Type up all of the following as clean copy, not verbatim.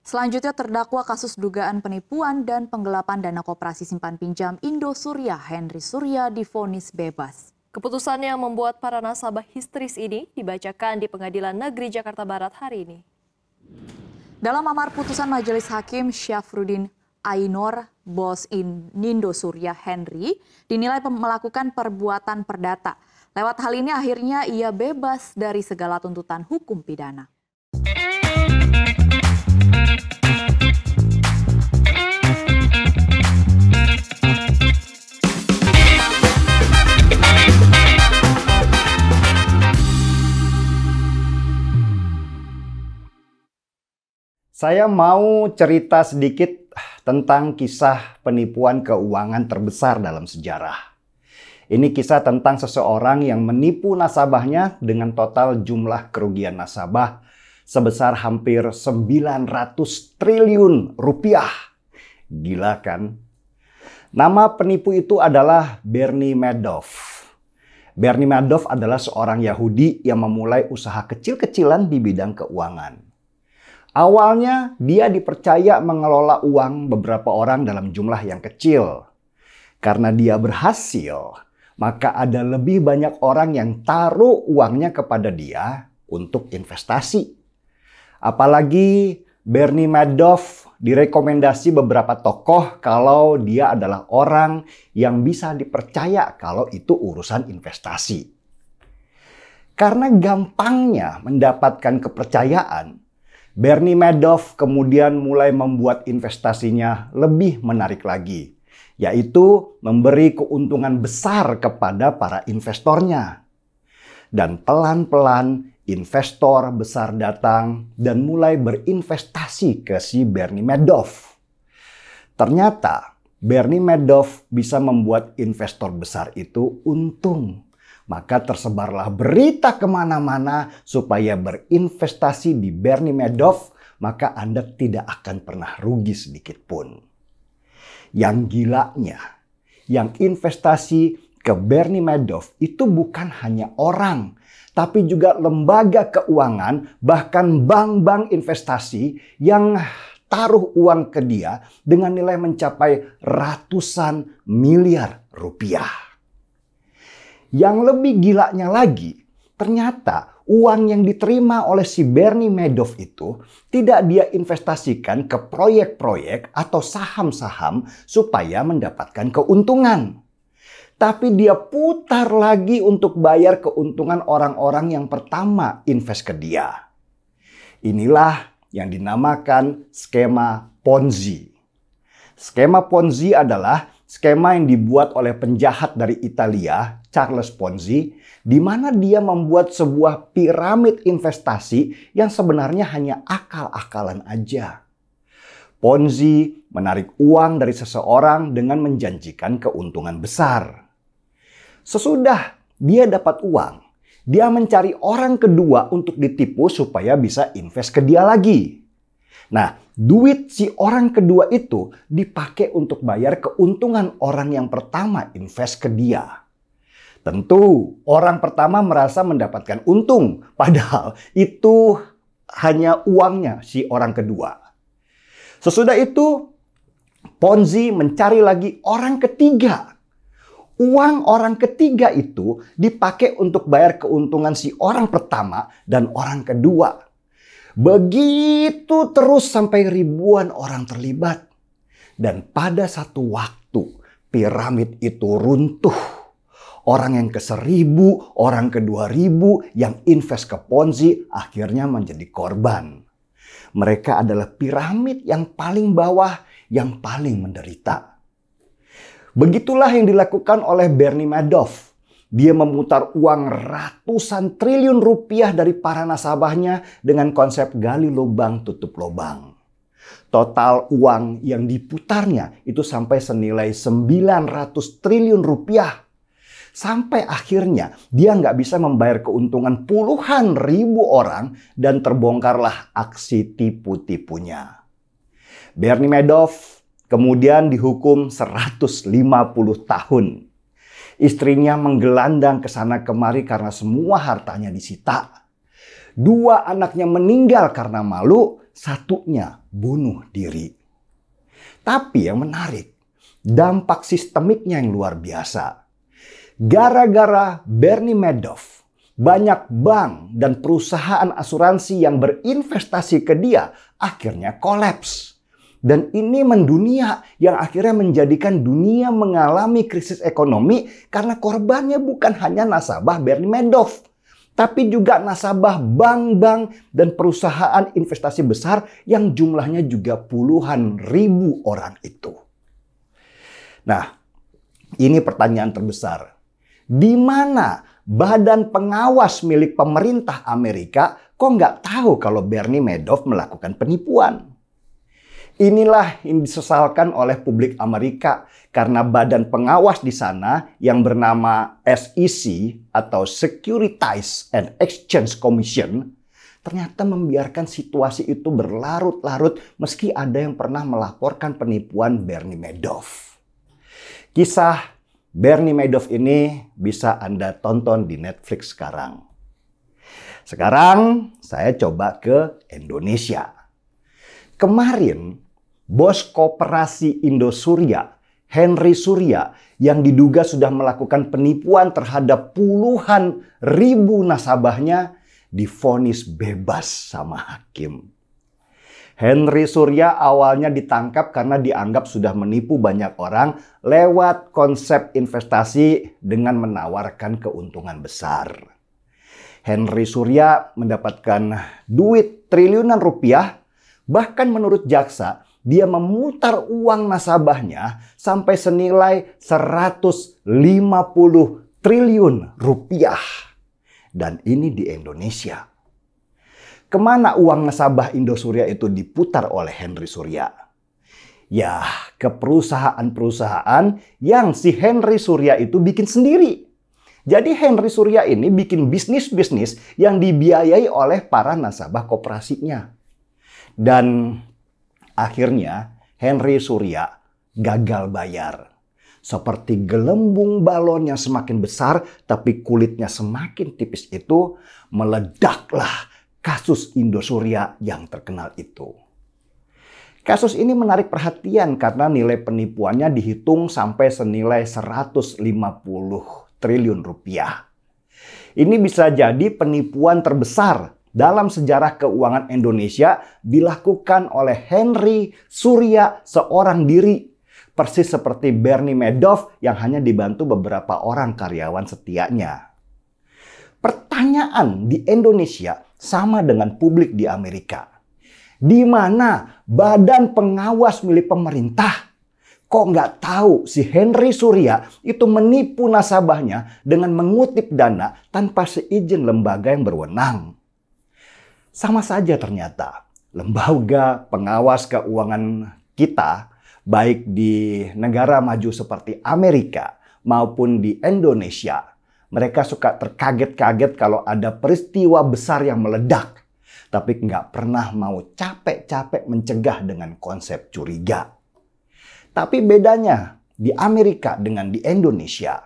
Selanjutnya terdakwa kasus dugaan penipuan dan penggelapan dana koperasi simpan pinjam Indosuria Henry Surya divonis bebas. Keputusan yang membuat para nasabah histeris ini dibacakan di Pengadilan Negeri Jakarta Barat hari ini. Dalam amar putusan Majelis Hakim Syafruddin Ainur, bos Indosuria Henry dinilai melakukan perbuatan perdata. Lewat hal ini akhirnya ia bebas dari segala tuntutan hukum pidana. Saya mau cerita sedikit tentang kisah penipuan keuangan terbesar dalam sejarah. Ini kisah tentang seseorang yang menipu nasabahnya dengan total jumlah kerugian nasabah sebesar hampir 900 triliun rupiah. Gila kan? Nama penipu itu adalah Bernie Madoff. Bernie Madoff adalah seorang Yahudi yang memulai usaha kecil-kecilan di bidang keuangan. Awalnya dia dipercaya mengelola uang beberapa orang dalam jumlah yang kecil. Karena dia berhasil, maka ada lebih banyak orang yang taruh uangnya kepada dia untuk investasi. Apalagi Bernie Madoff direkomendasi beberapa tokoh kalau dia adalah orang yang bisa dipercaya kalau itu urusan investasi. Karena gampangnya mendapatkan kepercayaan, Bernie Madoff kemudian mulai membuat investasinya lebih menarik lagi, yaitu memberi keuntungan besar kepada para investornya. Dan pelan-pelan investor besar datang dan mulai berinvestasi ke si Bernie Madoff. Ternyata Bernie Madoff bisa membuat investor besar itu untung. Maka tersebarlah berita kemana-mana supaya berinvestasi di Bernie Madoff, maka Anda tidak akan pernah rugi sedikit pun. Yang gilanya, yang investasi ke Bernie Madoff itu bukan hanya orang, tapi juga lembaga keuangan, bahkan bank-bank investasi yang taruh uang ke dia dengan nilai mencapai ratusan miliar rupiah. Yang lebih gilanya lagi, ternyata uang yang diterima oleh si Bernie Madoff itu tidak dia investasikan ke proyek-proyek atau saham-saham supaya mendapatkan keuntungan. Tapi dia putar lagi untuk bayar keuntungan orang-orang yang pertama invest ke dia. Inilah yang dinamakan skema Ponzi. Skema Ponzi adalah skema yang dibuat oleh penjahat dari Italia, Charles Ponzi, di mana dia membuat sebuah piramid investasi yang sebenarnya hanya akal-akalan aja. Ponzi menarik uang dari seseorang dengan menjanjikan keuntungan besar. Sesudah dia dapat uang, dia mencari orang kedua untuk ditipu supaya bisa invest ke dia lagi. Nah, duit si orang kedua itu dipakai untuk bayar keuntungan orang yang pertama invest ke dia. Tentu orang pertama merasa mendapatkan untung, padahal itu hanya uangnya si orang kedua. Sesudah itu, Ponzi mencari lagi orang ketiga. Uang orang ketiga itu dipakai untuk bayar keuntungan si orang pertama dan orang kedua. Begitu terus sampai ribuan orang terlibat. Dan pada satu waktu piramid itu runtuh. Orang yang ke-1000, orang ke-2000 yang invest ke Ponzi akhirnya menjadi korban. Mereka adalah piramid yang paling bawah, yang paling menderita. Begitulah yang dilakukan oleh Bernie Madoff. Dia memutar uang ratusan triliun rupiah dari para nasabahnya dengan konsep gali lubang tutup lubang. Total uang yang diputarnya itu sampai senilai 900 triliun rupiah. Sampai akhirnya dia nggak bisa membayar keuntungan puluhan ribu orang dan terbongkarlah aksi tipu-tipunya. Bernie Madoff kemudian dihukum 150 tahun. Istrinya menggelandang ke sana kemari karena semua hartanya disita. 2 anaknya meninggal karena malu, satunya bunuh diri. Tapi yang menarik, dampak sistemiknya yang luar biasa. Gara-gara Bernie Madoff, banyak bank dan perusahaan asuransi yang berinvestasi ke dia akhirnya kolaps. Dan ini mendunia yang akhirnya menjadikan dunia mengalami krisis ekonomi karena korbannya bukan hanya nasabah Bernie Madoff, tapi juga nasabah bank-bank dan perusahaan investasi besar yang jumlahnya juga puluhan ribu orang itu. Nah, ini pertanyaan terbesar. Di mana badan pengawas milik pemerintah Amerika kok nggak tahu kalau Bernie Madoff melakukan penipuan? Inilah yang disesalkan oleh publik Amerika karena badan pengawas di sana yang bernama SEC atau Securities and Exchange Commission ternyata membiarkan situasi itu berlarut-larut meski ada yang pernah melaporkan penipuan Bernie Madoff. Kisah Bernie Madoff ini bisa Anda tonton di Netflix sekarang. Sekarang saya coba ke Indonesia. Kemarin, bos koperasi Indosuria, Henry Surya, yang diduga sudah melakukan penipuan terhadap puluhan ribu nasabahnya, divonis bebas sama hakim. Henry Surya awalnya ditangkap karena dianggap sudah menipu banyak orang lewat konsep investasi dengan menawarkan keuntungan besar. Henry Surya mendapatkan duit triliunan rupiah, bahkan menurut jaksa, dia memutar uang nasabahnya sampai senilai 150 triliun rupiah. Dan ini di Indonesia. Kemana uang nasabah Indosuria itu diputar oleh Henry Surya? Ya, ke perusahaan-perusahaan yang si Henry Surya itu bikin sendiri. Jadi Henry Surya ini bikin bisnis-bisnis yang dibiayai oleh para nasabah koperasinya. Dan akhirnya Henry Surya gagal bayar. Seperti gelembung balon yang semakin besar tapi kulitnya semakin tipis itu, meledaklah kasus Indosuria yang terkenal itu. Kasus ini menarik perhatian karena nilai penipuannya dihitung sampai senilai 150 triliun rupiah. Ini bisa jadi penipuan terbesar dalam sejarah keuangan Indonesia dilakukan oleh Henry Surya seorang diri. Persis seperti Bernie Madoff yang hanya dibantu beberapa orang karyawan setianya. Pertanyaan di Indonesia sama dengan publik di Amerika. Di mana badan pengawas milik pemerintah kok nggak tahu si Henry Surya itu menipu nasabahnya dengan mengutip dana tanpa seizin lembaga yang berwenang. Sama saja ternyata lembaga pengawas keuangan kita, baik di negara maju seperti Amerika maupun di Indonesia, mereka suka terkaget-kaget kalau ada peristiwa besar yang meledak, tapi nggak pernah mau capek-capek mencegah dengan konsep curiga. Tapi bedanya di Amerika dengan di Indonesia,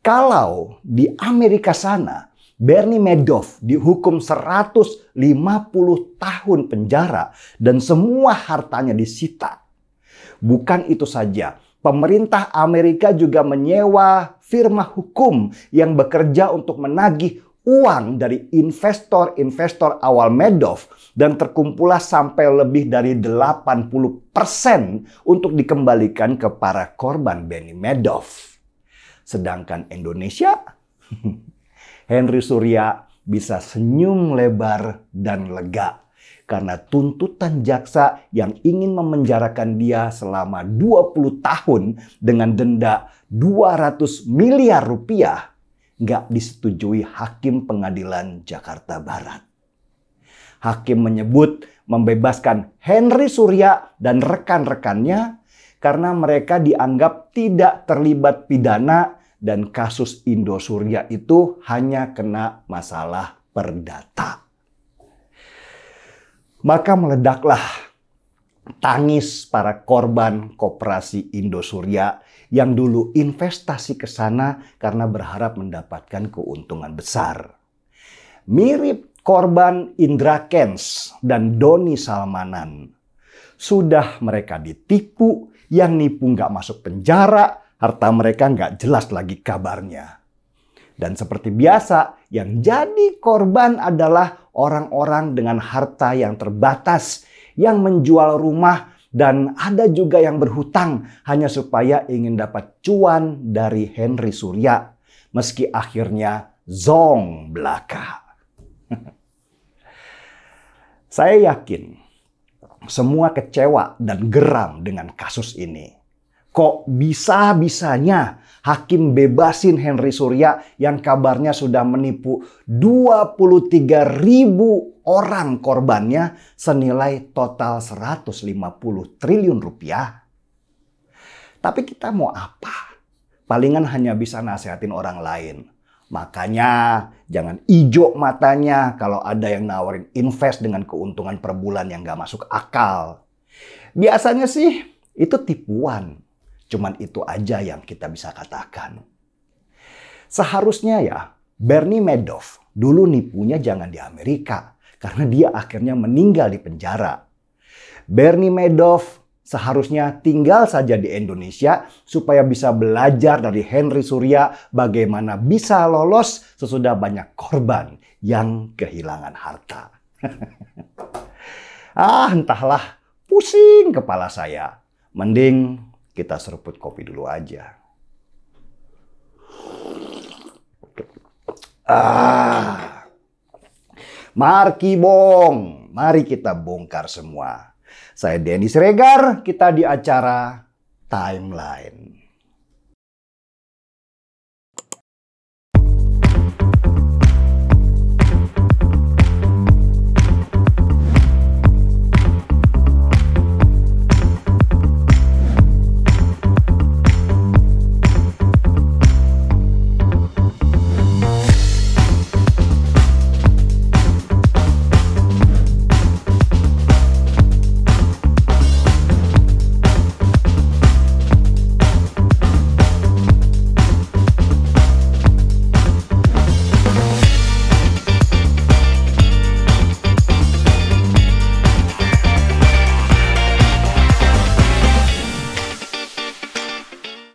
kalau di Amerika sana Bernie Madoff dihukum 150 tahun penjara dan semua hartanya disita. Bukan itu saja, pemerintah Amerika juga menyewa firma hukum yang bekerja untuk menagih uang dari investor-investor awal Madoff dan terkumpullah sampai lebih dari 80% untuk dikembalikan ke para korban Bernie Madoff. Sedangkan Indonesia, Henry Surya bisa senyum lebar dan lega karena tuntutan jaksa yang ingin memenjarakan dia selama 20 tahun dengan denda 200 miliar rupiah nggak disetujui Hakim Pengadilan Jakarta Barat. Hakim menyebut membebaskan Henry Surya dan rekan-rekannya karena mereka dianggap tidak terlibat pidana dan kasus Indosuria itu hanya kena masalah perdata. Maka meledaklah tangis para korban koperasi Indosuria yang dulu investasi ke sana karena berharap mendapatkan keuntungan besar. Mirip korban Indra Kents dan Doni Salmanan. Sudah mereka ditipu, yang nipu nggak masuk penjara, harta mereka nggak jelas lagi kabarnya. Dan seperti biasa, yang jadi korban adalah orang-orang dengan harta yang terbatas, yang menjual rumah, dan ada juga yang berhutang hanya supaya ingin dapat cuan dari Henry Surya, meski akhirnya zong belaka. Saya yakin semua kecewa dan geram dengan kasus ini. Kok bisa-bisanya hakim bebasin Henry Surya yang kabarnya sudah menipu 23.000 orang korbannya senilai total 150 triliun rupiah. Tapi kita mau apa? Palingan hanya bisa nasihatin orang lain. Makanya jangan ijo matanya kalau ada yang nawarin invest dengan keuntungan per bulan yang gak masuk akal. Biasanya sih itu tipuan. Cuman itu aja yang kita bisa katakan. Seharusnya ya Bernie Madoff dulu nipunya jangan di Amerika. Karena dia akhirnya meninggal di penjara. Bernie Madoff seharusnya tinggal saja di Indonesia supaya bisa belajar dari Henry Surya bagaimana bisa lolos sesudah banyak korban yang kehilangan harta. Entahlah, pusing kepala saya. Mending kita seruput kopi dulu aja. Marki Bong, mari kita bongkar semua. Saya Denny Siregar, kita di acara Timeline.